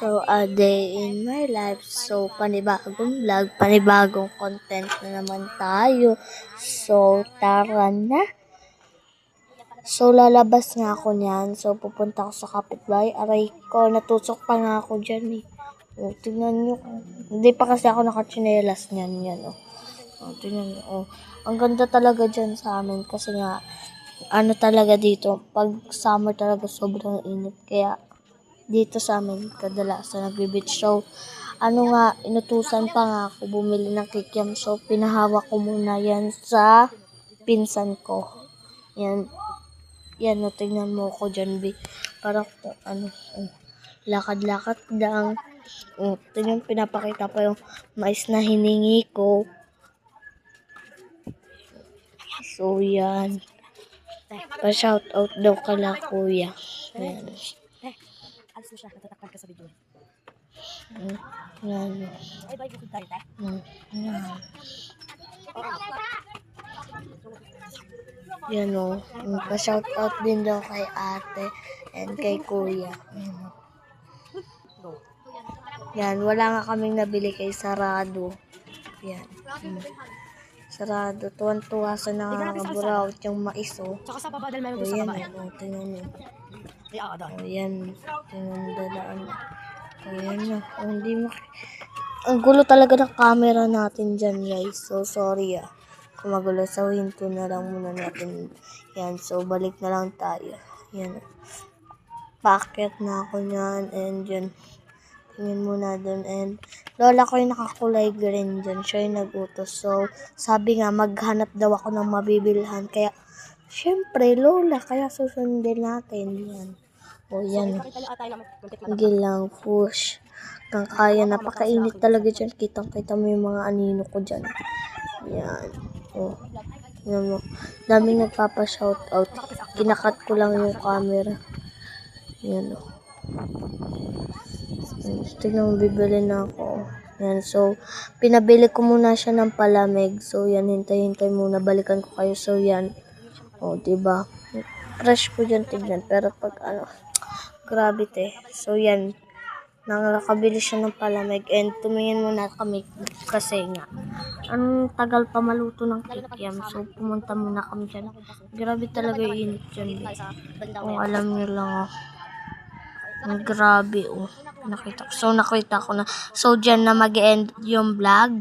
So, a day in my life. So, panibagong vlog, panibagong content na naman tayo. So, tara na. So, lalabas nga ako niyan. So, pupunta ako sa kapitbahay. Aray ko, natusok pa nga ako dyan eh. O, tingnan nyo. Hindi pa kasi ako nakachinelas niyan. Yan, o. O, tingnan nyo. O, ang ganda talaga dyan sa amin. Kasi nga, ano talaga dito, pag summer talaga sobrang init. Kaya, dito sa amin, kadalasan nagbe-beach. So, inutusan pa nga ako bumili ng kikiam. So, pinahawak ko muna yan sa pinsan ko. Yan, tingnan mo ko dyan, B. Parang, lakad-lakad lang. Tingnan, pinapakita pa yung mais na hiningi ko. So, yan. Pa-shoutout daw kala kuya. Yan. Alis mo siya, natatakpan ka sa video. Yan. Ay, bye, bukod tayo, tayo. Yan. Yan o. Pa-shoutout din daw kay ate and kay kuya. Yan. Wala nga kaming nabili kay Sarado. Yan. Sarado. Tuwan-tuwa sa nakakaburawt yung mais o. Tsaka sa baba dahil meron O doon sa yan baba. o. Tingnan nyo. O, Yan. Tingnan dadaan. O yan o. Hindi ang gulo talaga ng camera natin dyan, guys. So, sorry kung magulo. So, hinto na lang muna natin. Yan. So, balik na lang tayo. Yan. Packet na ako nyan. And yun. Tingin muna dun. And lola ko yung nakakulay green dyan. Siya yung nag-utos. So, sabi nga, maghanap daw ako ng mabibilhan. Kaya, syempre, lola. Kaya susundin natin. Yan. O, yan. Hindi lang. Push. Kang kaya, napakainit talaga dyan. Kitang-kita mo yung mga anino ko dyan. Yan. O. Yan mo. Daming nagpapa-shoutout. Kinakat ko lang yung camera. Yan o. Tignan mo, bibili na ako. Yan. So, pinabili ko muna siya ng palamig. So, yan. Hintay-hintay muna. Balikan ko kayo. So, yan. O, diba? Crush ko dyan tignan. Pero pag grabe te. So, yan. Nakakabili siya ng palamig and tumingin muna kami kasi nga ang tagal pa maluto ng kikiam. So, pumunta muna kami dyan. Grabe talaga yung init dyan. Kung alam nyo lang ang grabe nakita ko. So, nakita ko na. So, dyan na mag-end yung vlog.